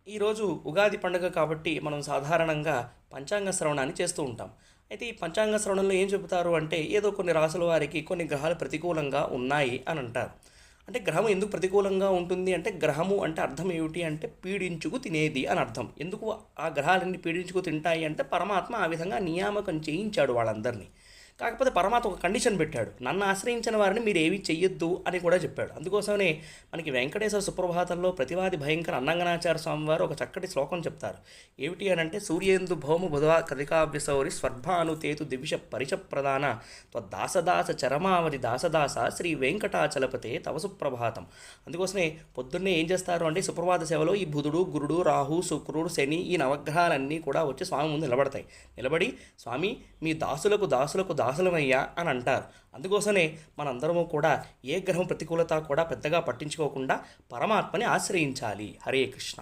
ఈరోజు ఉగాది పండుగ కాబట్టి మనం సాధారణంగా పంచాంగ శ్రవణాన్ని చేస్తూ ఉంటాం. అయితే ఈ పంచాంగ శ్రవణంలో ఏం చెబుతారు అంటే ఏదో కొన్ని రాసుల వారికి కొన్ని గ్రహాలు ప్రతికూలంగా ఉన్నాయి అని అంటారు. అంటే గ్రహం ఎందుకు ప్రతికూలంగా ఉంటుంది అంటే గ్రహము అంటే అర్థం ఏమిటి అంటే పీడించుకు తినేది అని అర్థం. ఎందుకు ఆ గ్రహాలన్నీ పీడించుకు తింటాయి అంటే పరమాత్మ ఆ విధంగా నియామకం చేయించాడు వాళ్ళందరినీ. కాకపోతే పరమాత్మ ఒక కండిషన్ పెట్టాడు, నన్ను ఆశ్రయించిన వారిని మీరు ఏమీ చెయ్యొద్దు అని కూడా చెప్పాడు. అందుకోసమనే మనకి వెంకటేశ్వర సుప్రభాతంలో ప్రతివాది భయంకర అన్నంగనాచార్య స్వామి వారు ఒక చక్కటి శ్లోకం చెప్తారు. ఏమిటి అని అంటే సూర్యేందు భౌమ బుధ కదికావ్యసౌరి స్వర్భాను తేతు దివిష పరిచ ప్రధాన త్వదాసదాస చరమావధి దాసదాస శ్రీ వెంకటాచలపతే తవ సుప్రభాతం. అందుకోసమే పొద్దున్నే ఏం చేస్తారు అంటే సుప్రభాత సేవలో ఈ బుధుడు గురుడు రాహు శుక్రుడు శని ఈ నవగ్రహాలన్నీ కూడా వచ్చి స్వామి ముందు నిలబడతాయి. నిలబడి స్వామి మీ దాసులకు దాసులకు దాసులమయ్యా అని అంటారు. అందుకోసమే మనందరము కూడా ఏ గ్రహం ప్రతికూలత కూడా పెద్దగా పట్టించుకోకుండా పరమాత్మని ఆశ్రయించాలి. హరే కృష్ణ.